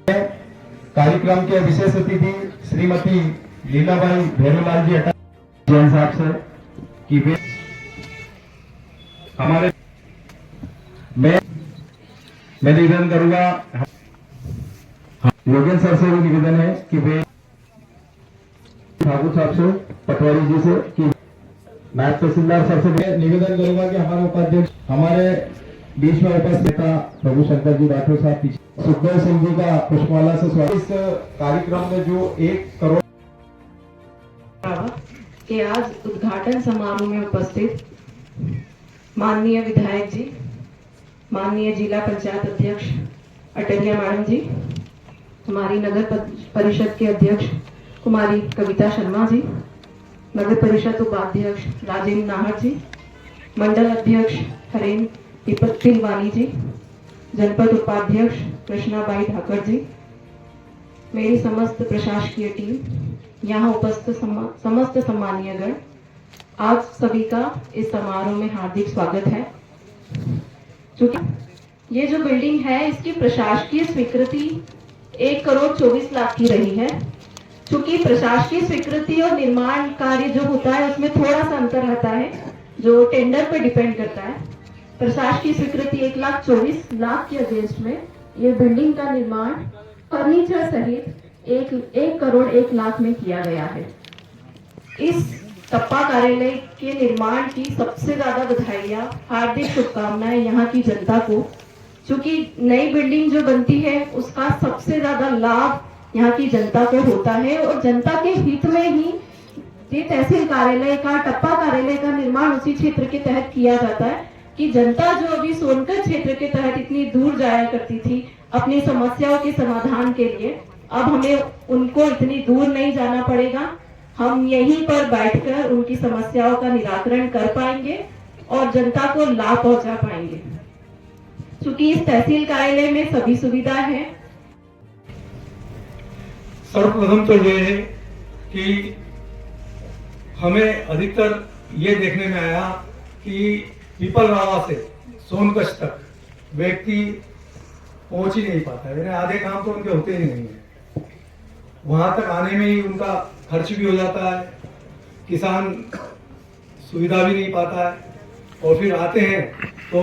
कार्यक्रम के विशेष अतिथि श्रीमती लीलाबाई भेरूलाल जी अटल जैन साहब से कि वे हमारे मैं निवेदन करूंगा, योगेंद्र सर से भी निवेदन है कि वे ठाकुर साहब से, पटवारी जी से, कि नायब तहसीलदार सर से निवेदन करूंगा कि हमारे उपाध्यक्ष हमारे बीच में उपस्थित प्रभु शंकर जी राठौर साहब, सुखदेव सिंह जी का पुष्पमाला से स्वागत। इस कार्यक्रम में जो 1 करोड़ के आज उद्घाटन समारोह में उपस्थित माननीय विधायक जी, माननीय जिला पंचायत अध्यक्ष अटलिया मैडम जी, हमारी नगर परिषद के अध्यक्ष कुमारी कविता शर्मा जी, नगर परिषद उपाध्यक्ष राजेंद्र नाहर जी, मंडल अध्यक्ष हरेन तिलवानी जी, जनपद उपाध्यक्ष कृष्णाबाई ठाकर जी, मेरी समस्त प्रशासकीय टीम, यहाँ उपस्थित समस्त सम्मानीय गण, आप सभी का इस समारोह में हार्दिक स्वागत है। चूंकि ये जो बिल्डिंग है इसकी प्रशासकीय स्वीकृति 1 करोड़ 24 लाख की रही है। चूंकि प्रशासकीय स्वीकृति और निर्माण कार्य जो होता है उसमें थोड़ा सा अंतर रहता है, जो टेंडर पर डिपेंड करता है। प्रशासकीय स्वीकृति 1,24,00,000 के अगेंस्ट में ये बिल्डिंग का निर्माण फर्नीचर सहित 1 करोड़ 1 लाख में किया गया है। इस टप्पा कार्यालय के निर्माण की सबसे ज्यादा बधाइयां, हार्दिक शुभकामनाएं यहाँ की जनता को। चूंकि नई बिल्डिंग जो बनती है उसका सबसे ज्यादा लाभ यहाँ की जनता को होता है और जनता के हित में ही ये तहसील कार्यालय का, टप्पा कार्यालय का निर्माण उसी क्षेत्र के तहत किया जाता है कि जनता जो अभी सोनकर क्षेत्र के तहत इतनी दूर जाया करती थी अपनी समस्याओं के समाधान के लिए, अब हमें उनको इतनी दूर नहीं जाना पड़ेगा। हम यहीं पर बैठकर उनकी समस्याओं का निराकरण कर पाएंगे और जनता को लाभ पहुंचा पाएंगे। क्योंकि इस तहसील कार्यालय में सभी सुविधाएं हैं। सर्वप्रथम तो ये है कि हमें अधिकतर ये देखने में आया कि पीपलरावा से सोनकच्छ तक व्यक्ति पहुंच ही नहीं पाता है, यानी आधे काम तो उनके होते ही नहीं है। वहां तक आने में ही उनका खर्च भी हो जाता है, किसान सुविधा भी नहीं पाता है, और फिर आते हैं तो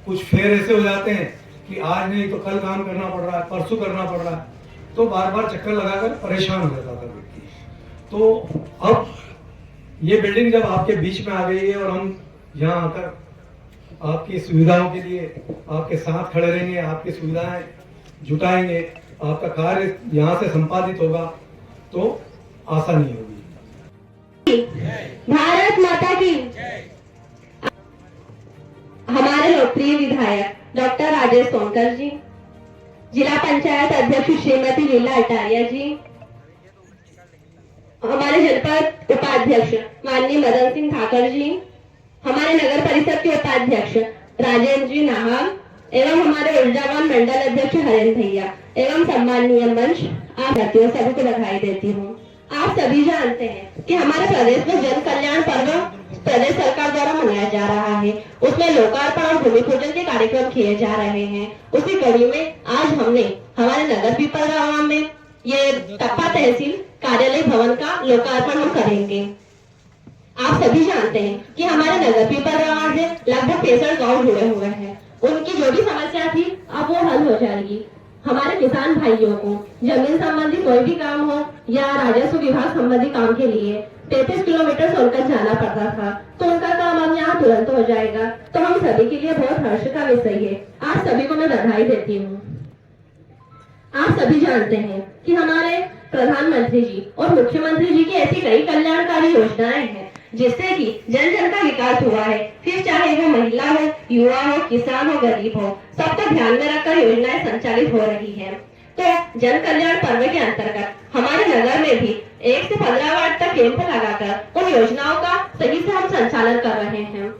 कुछ फेर ऐसे हो जाते हैं कि आज नहीं तो कल काम करना पड़ रहा है, परसों करना पड़ रहा है, तो बार बार चक्कर लगाकर परेशान हो जाता था व्यक्ति। तो अब ये बिल्डिंग जब आपके बीच में आ गई है और हम यहाँ आकर आपकी सुविधाओं के लिए आपके साथ खड़े रहेंगे, आपकी सुविधाएं जुटाएंगे, आपका कार्य यहाँ से संपादित होगा तो आसानी होगी। भारत माता की। हमारे लोकप्रिय विधायक डॉक्टर राजेश सोनकर जी, जिला पंचायत अध्यक्ष श्रीमती लीला अटारिया जी, हमारे जनपद उपाध्यक्ष माननीय मदन सिंह ठाकर जी, हमारे नगर परिषद के उपाध्यक्ष राजेंद्र जी नाहर एवं हमारे ऊर्जावान मंडल अध्यक्ष हरेन भैया एवं सम्माननीय मंच, आप सभी को बधाई देती हूँ। आप सभी जानते हैं कि हमारे प्रदेश में जन कल्याण पर्व प्रदेश सरकार द्वारा मनाया जा रहा है। उसमें लोकार्पण और भूमि पूजन के कार्यक्रम किए जा रहे हैं। उसी कड़ी में आज हमने हमारे नगर पीपलरावा में ये टप्पा तहसील कार्यालय भवन का लोकार्पण हम करेंगे। आप सभी जानते हैं कि हमारे नगर पीपलरावा से लगभग 63 गाँव जुड़े हुए हैं। उनकी जो भी समस्या थी अब वो हल हो जाएगी। हमारे किसान भाइयों को जमीन संबंधी कोई भी काम हो या राजस्व विभाग संबंधी काम के लिए 33 किलोमीटर सोनकर जाना पड़ता था, तो उनका काम अब यहाँ तुरंत हो जाएगा। तो हम सभी के लिए बहुत हर्ष का विषय है। आप सभी को मैं बधाई देती हूँ। आप सभी जानते हैं कि हमारे प्रधानमंत्री जी और मुख्यमंत्री जी की ऐसी कई कल्याणकारी योजनाएं हैं जिससे कि जन जन का विकास हुआ है। फिर चाहे वो महिला हो, युवा हो, किसान हो, गरीब हो, सबको ध्यान में रखकर योजनाएं संचालित हो रही है। तो जन कल्याण पर्व के अंतर्गत हमारे नगर में भी 1 से 15 वार्ड तक कैंप लगाकर उन योजनाओं का सही से हम संचालन कर रहे हैं।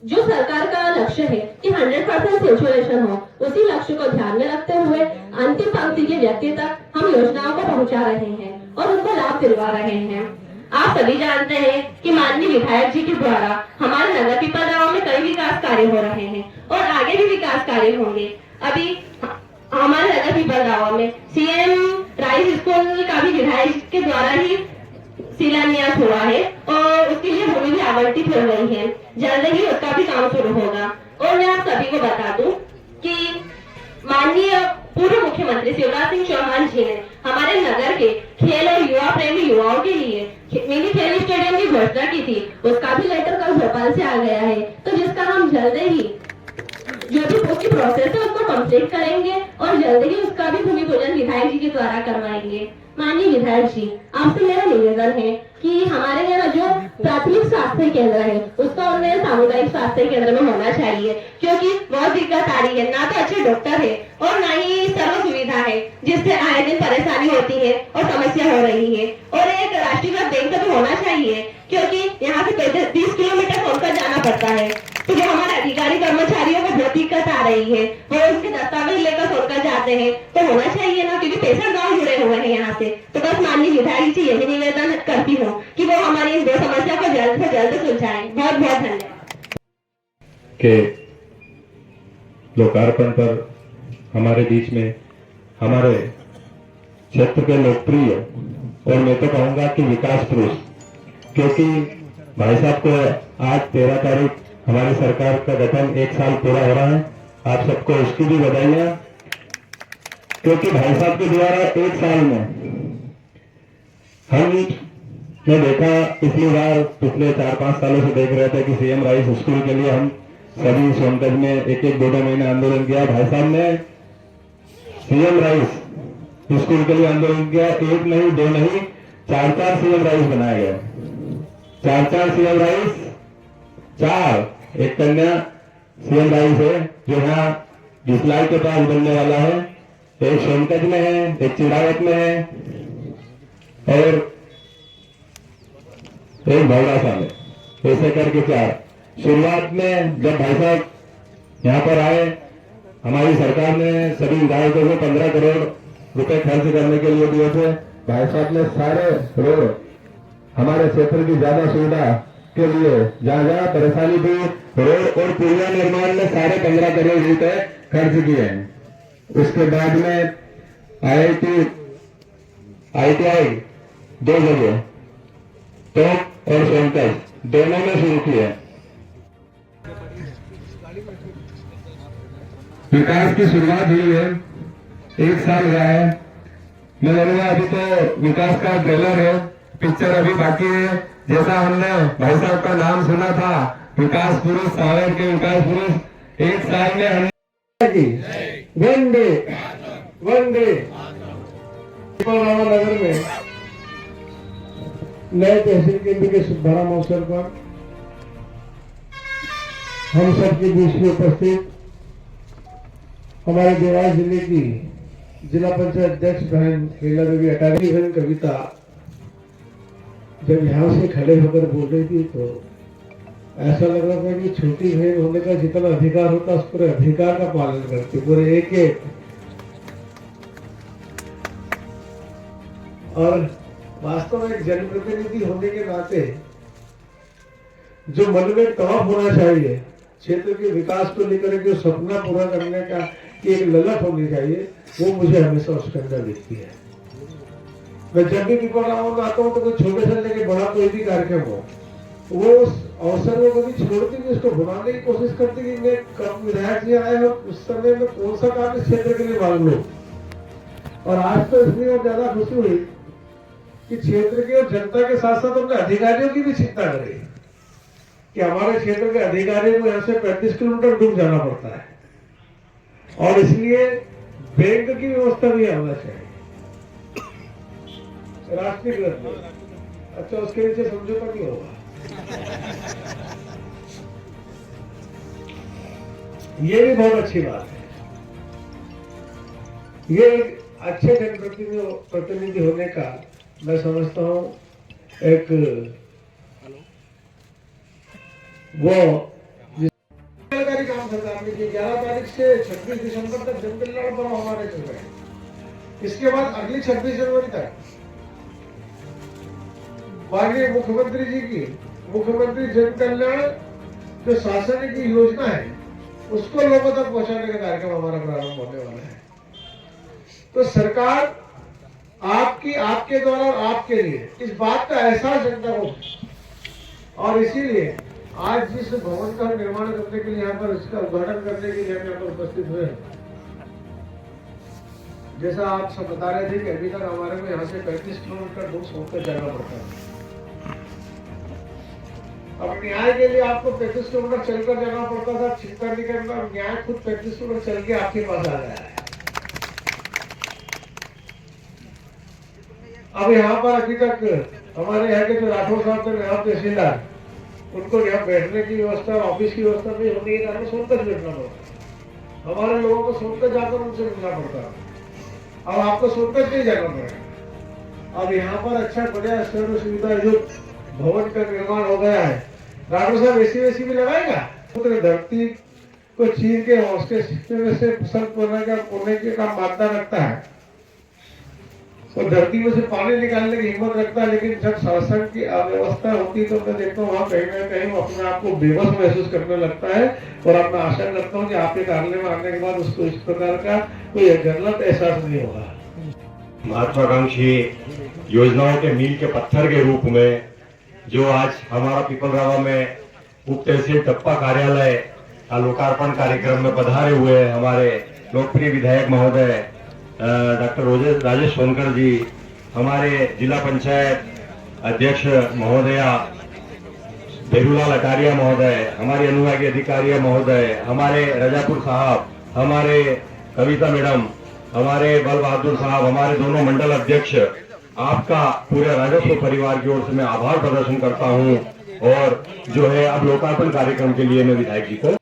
जो सरकार का लक्ष्य है कि 100% सेचुरेशन हो, उसी लक्ष्य को ध्यान में रखते हुए अंतिम पंक्ति के व्यक्ति तक हम योजनाओं को पहुंचा रहे हैं और उनको लाभ दिलवा रहे हैं। आप सभी जानते हैं कि माननीय विधायक जी के द्वारा हमारे नगर पीपलरावा में कई विकास कार्य हो रहे हैं और आगे भी विकास कार्य होंगे। अभी हमारे नगर पिपलगांव में सीएम राइस स्कूल का भी विधायक के द्वारा ही शिलान्यास हुआ है और उसके लिए भूमि भी आवंटित हो गई है। जल्द ही उसका भी काम शुरू होगा। और मैं आप सभी को बता दूं कि माननीय पूर्व मुख्यमंत्री शिवराज सिंह चौहान जी ने हमारे नगर के खेल और युवा प्रेमी युवाओं के लिए मिनी खेल स्टेडियम की घोषणा की थी। उसका भी लेटर कल भोपाल से आ गया है, तो जिसका हम जल्द ही जो भी उसकी प्रोसेस है उसको कंप्लीट करेंगे और जल्द ही उसका भी भूमि पूजन विधायक जी के द्वारा करवाएंगे। माननीय विधायक जी, आपसे मेरा निवेदन है कि हमारे यहाँ जो प्राथमिक स्वास्थ्य केंद्र है उसका उन्नयन सामुदायिक स्वास्थ्य केंद्र में होना चाहिए, क्योंकि बहुत दिक्कत आ रही है। ना तो अच्छे डॉक्टर है और ना ही सर्व सुविधा है, जिससे आए दिन परेशानी होती है और समस्या हो रही है। और एक राष्ट्रीयकृत बैंक तो होना चाहिए, क्योंकि यहाँ से 30 किलोमीटर होकर जाना पड़ता है, तो जो हमारे अधिकारी कर्मचारियों को बहुत दिक्कत आ रही है, वो उसके दस्तावेज लेकर सोनकर जाते हैं, तो होना चाहिए ना, क्योंकि 65 गाँव जुड़े हुए हैं यहाँ से। तो बस माननीय विधायक जी यही निवेदन करती हूँ कि वो हमारी इस दो समस्या को जल्द से जल्द सुलझाएं। बहुत बहुत धन्यवाद। के लोकार्पण पर हमारे बीच में हमारे क्षेत्र के लोकप्रिय और मैं तो कहूंगा कि विकास पुरुष, क्योंकि भाई साहब को आज 13 तारीख हमारी सरकार का गठन 1 साल पूरा हो रहा है। आप सबको इसकी भी बधाइयां, क्योंकि भाई साहब के द्वारा 1 साल में हमने देखा, पिछले 4-5 सालों से देख रहे थे कि सीएम राइस स्कूल के लिए हम सभी सोनगंज में 1-2 महीने आंदोलन किया। भाई साहब ने सीएम राइस स्कूल के लिए आंदोलन किया। 1 नहीं 2 नहीं 4-4 सीएम राइस बनाए गए। 4-4 सीएम राइस, 4 एक कन्या सीएम राइस है जो यहाँ बिस्लाई के पास बनने वाला है, एक सोनगंज में है, एक चिड़ावत में है और एक भौड़ासा में। ऐसे करके 4। शुरुआत में जब भाई साहब यहाँ पर आए, हमारी सरकार ने सभी विधायकों को 15 करोड़ रुपए खर्च करने के लिए दिए थे। भाई साहब ने सारे रोड हमारे क्षेत्र की ज्यादा सुविधा के लिए जहाँ जहाँ परेशानी थी, रोड और पुलिया निर्माण में सारे 15 करोड़ रुपए खर्च किए हैं। उसके बाद में IITI 2 जगह टॉप और सोनगंज दोनों में शुरू किए। विकास की शुरुआत हुई है, 1 साल हुआ है। मैं बोलूंगा अभी तो विकास का ट्रेलर है, पिक्चर अभी बाकी है। जैसा हमने भाई साहब का नाम सुना था, विकास पुरुष, सावर के विकास पुरुष, 1 साल में हमने वंदे नगर में नए तहसील केंद्र के शुभारंभ अवसर पर हम सबके बीच में उपस्थित हमारे देवास जिले की जिला पंचायत अध्यक्ष बहन लीला देवी अटारी बहन कविता जब यहाँ से खड़े होकर बोल रही थी तो ऐसा लग रहा था कि छोटी बहन होने का जितना अधिकार होता उस पूरे अधिकार का पालन करती, पूरे एक और वास्तव में एक जनप्रतिनिधि होने के नाते जो मन में तवाब होना चाहिए, क्षेत्र के विकास को लेकर के सपना पूरा करने का की एक ललक होनी चाहिए, वो मुझे हमेशा उसके अंदर दिखती है। मैं जब भी पिपलगांव में आता हूँ तो कोई छोटे से लेके बड़ा कोई भी कार्यक्रम हो, वो उस अवसर को कभी छोड़ती नहीं, उसको बुलाने की कोशिश करती कि मैं कब विधायक जी आए हो, उस समय में कौन सा काम इस क्षेत्र के लिए मांग लूं। और आज तो इसलिए और ज्यादा खुशी हुई कि क्षेत्र के और जनता के साथ साथ अपने अधिकारियों की भी चिंता करें कि हमारे क्षेत्र के अधिकारियों को यहाँ से 35 किलोमीटर दूर जाना पड़ता है और इसलिए बैंक की व्यवस्था भी होना चाहिए राष्ट्रीयकृत में। अच्छा, उसके नीचे समझौता नहीं होगा। ये भी बहुत अच्छी बात है। ये एक अच्छे जनप्रतिनिधि होने का मैं समझता हूँ एक वो सरकारी काम सरकार ने की। 11 तारीख से 26 दिसंबर तक जन कल्याण पर्व हमारे चल रहे हैं। इसके बाद अगली 26 जनवरी तक माननीय मुख्यमंत्री जी की मुख्यमंत्री जन कल्याण जो शासन की योजना है उसको लोगों तक पहुंचाने का कार्यक्रम हमारा प्रारंभ होने वाला है। तो सरकार आपकी, आपके द्वारा और आपके लिए इस बात का एहसास जनता को, और इसीलिए आज जिस भवन का निर्माण करने के लिए यहाँ पर, इसका उद्घाटन करने के लिए हम यहाँ पर उपस्थित हुए, जैसा आप सब बता रहे थे कि अभी तक हमारे को यहाँ से 35 किलोमीटर दूर सोचकर जाना पड़ता है। अब न्याय के लिए आपको 35 किलोमीटर चलकर जाना पड़ता था, चिंता नहीं करना, न्याय खुद 35 किलोमीटर चल के आपके पास आ गया है। अब यहाँ पर अभी तक हमारे यहाँ के जो राठौर साहब थे, यहाँ तहसीलदार, उनको यहाँ बैठने की व्यवस्था, ऑफिस की व्यवस्था नहीं होने के कारण सोनकर बैठना पड़ता। हमारे लोगों को सोनकर जाकर उनसे मिलना पड़ता, अब आपको सोनकर नहीं जाना पड़ेगा। अब यहाँ पर अच्छा बढ़िया सर्व सुविधा युक्त भवन का निर्माण हो गया है। राठौर साहब एसी वेसी भी लगाएगा, पूरे धरती को चीर के उसके से फसल बोने के काम मानता रखता है, तो धरती में से पानी निकालने की हिम्मत रखता है। लेकिन जब शासन की अव्यवस्था होती है तो मैं देखता हूँ वहाँ कहीं ना कहीं वो अपने आप को बेबस महसूस करने लगता है, और अब मैं आशा करता हूँ कि आपके कार्यालय में आने के बाद उसको इस प्रकार का कोई गलत एहसास नहीं होगा। महत्वाकांक्षी योजनाओं के मील के पत्थर के रूप में जो आज हमारा पिपलरावा में उप तहसील टप्पा कार्यालय का लोकार्पण कार्यक्रम में पधारे हुए हमारे लोकप्रिय विधायक महोदय डॉक्टर राजेश सोनकर जी, हमारे जिला पंचायत अध्यक्ष महोदया भेरूलाल अटारिया महोदय, हमारे अनुभागीय अधिकारी महोदय, हमारे रजापुर साहब, हमारे कविता मैडम, हमारे बल बहादुर साहब, हमारे दोनों मंडल अध्यक्ष, आपका पूरे राजस्व परिवार की ओर से मैं आभार प्रदर्शन करता हूं। और जो है अब लोकार्पण कार्यक्रम के लिए मैं विधायक जी को